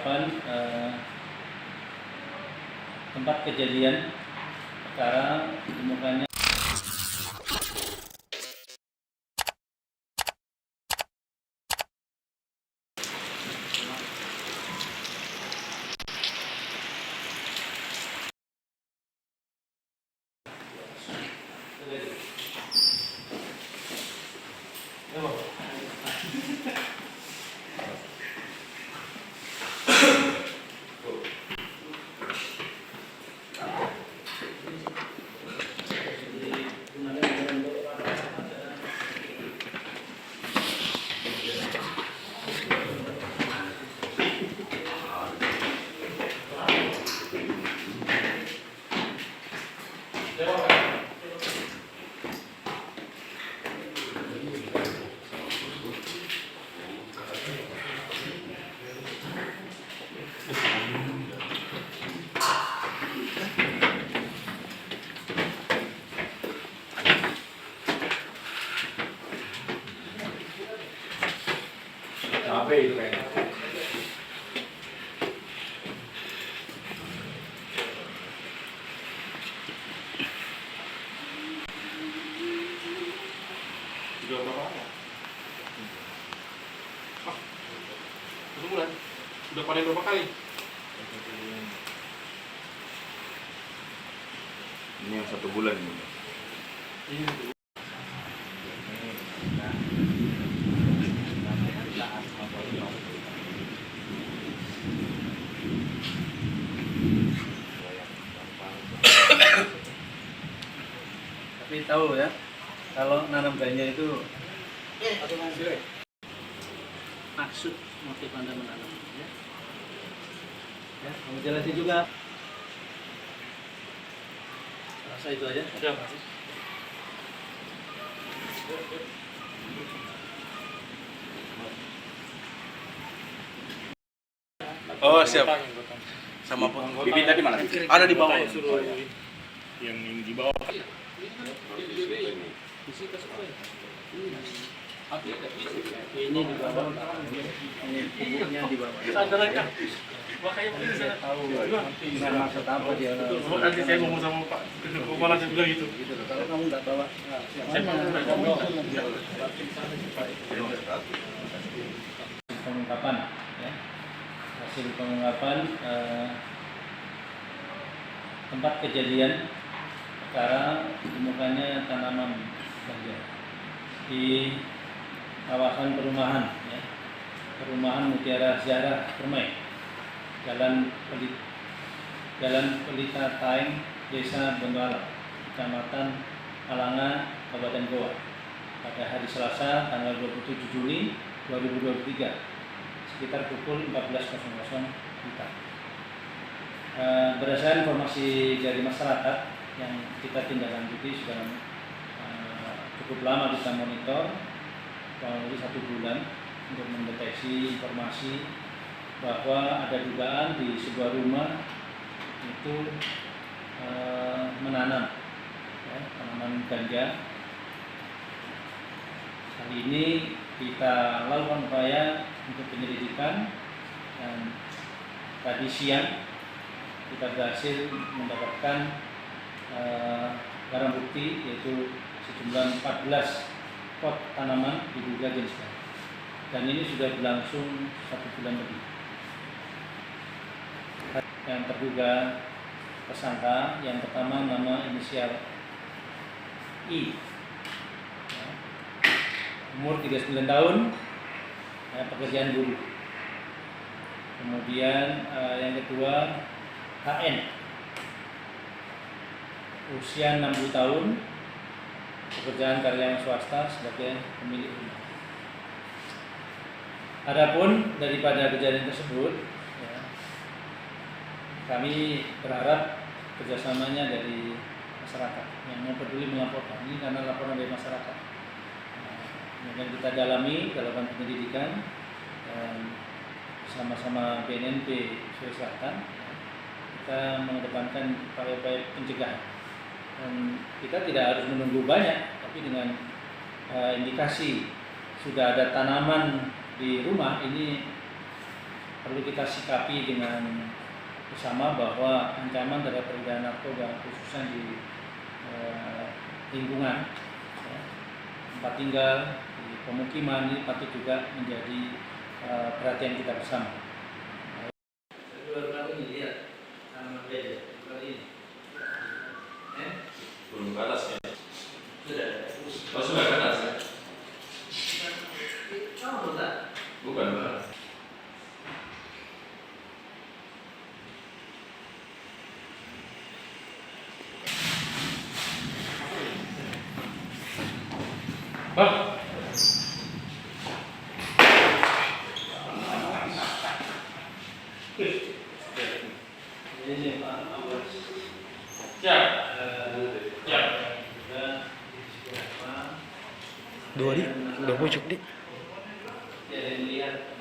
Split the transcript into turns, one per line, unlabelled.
pengungkapan tempat kejadian perkara ditemukannya
Apa itu kayaknya? Sudah berapa lama? Satu bulan. Sudah panen berapa kali?
Ini yang 1 bulan ini.
Ini
tapi tahu ya kalau nanam ganja itu maksud motif Anda menanam ya kamu jelasin juga. Rasa itu aja.
ada masih.
Oh siap. Sama bibit tadi mana? Ada di bawah.
Yang di bawah.
Ini di bawah. Ini pupuknya di bawah.
Makanya mungkin saya tahu.
Dengan maksud apa dia?
Nanti saya ngomong sama Pak Kepala saya bilang gitu.
Gitu loh. Kalau kamu nggak bawa,
Saya mau
pengungkapan, ya. Hasil pengungkapan tempat kejadian perkara ditemukannya tanaman ganja di kawasan perumahan, ya. Perumahan Mutiara Ziarah Permai, Jalan Pelita Taeng, Desa Bondoala, Kecamatan Alanga, Kabupaten Goa, pada hari Selasa tanggal 27 Juli 2023 sekitar pukul 14.00 WITA. Berdasarkan informasi dari masyarakat yang kita tindak lanjuti sudah cukup lama kita monitor, kurang lebih 1 bulan untuk mendeteksi informasi bahwa ada dugaan di sebuah rumah itu menanam, ya, tanaman ganja. Kali ini kita lakukan upaya untuk penyelidikan dan tadi siang kita berhasil mendapatkan barang bukti yaitu sejumlah 14 pot tanaman diduga jenis ganja, dan ini sudah berlangsung 1 bulan lebih. Yang terduga tersangka yang pertama nama inisial I, ya, umur 39 tahun, ya, pekerjaan buruh. Kemudian yang kedua HN, usia 60 tahun, pekerjaan karyawan swasta sebagai pemilik rumah. Adapun daripada kejadian tersebut, ya, kami berharap kerjasamanya dari masyarakat yang mau peduli melaporkan. Ini karena laporan dari masyarakat. Kemudian kita dalami, kita lakukan penyelidikan dan sama-sama BNNP Sulawesi Selatan kita mengedepankan upaya-upaya pencegahan. Dan kita tidak harus menunggu banyak, tapi dengan indikasi sudah ada tanaman di rumah ini perlu kita sikapi dengan bersama bahwa ancaman terhadap peredaran narkoba khususnya di lingkungan tempat tinggal, di pemukiman ini patut juga menjadi perhatian kita bersama.
Belum ke atas ya?
Sudah.
Oh, sudah ke atas ya? Bukan.
Hah?
Ini Pak Abbas.
Siap. Siap.
Dua di,
udah pucuk di.
Ya, lihat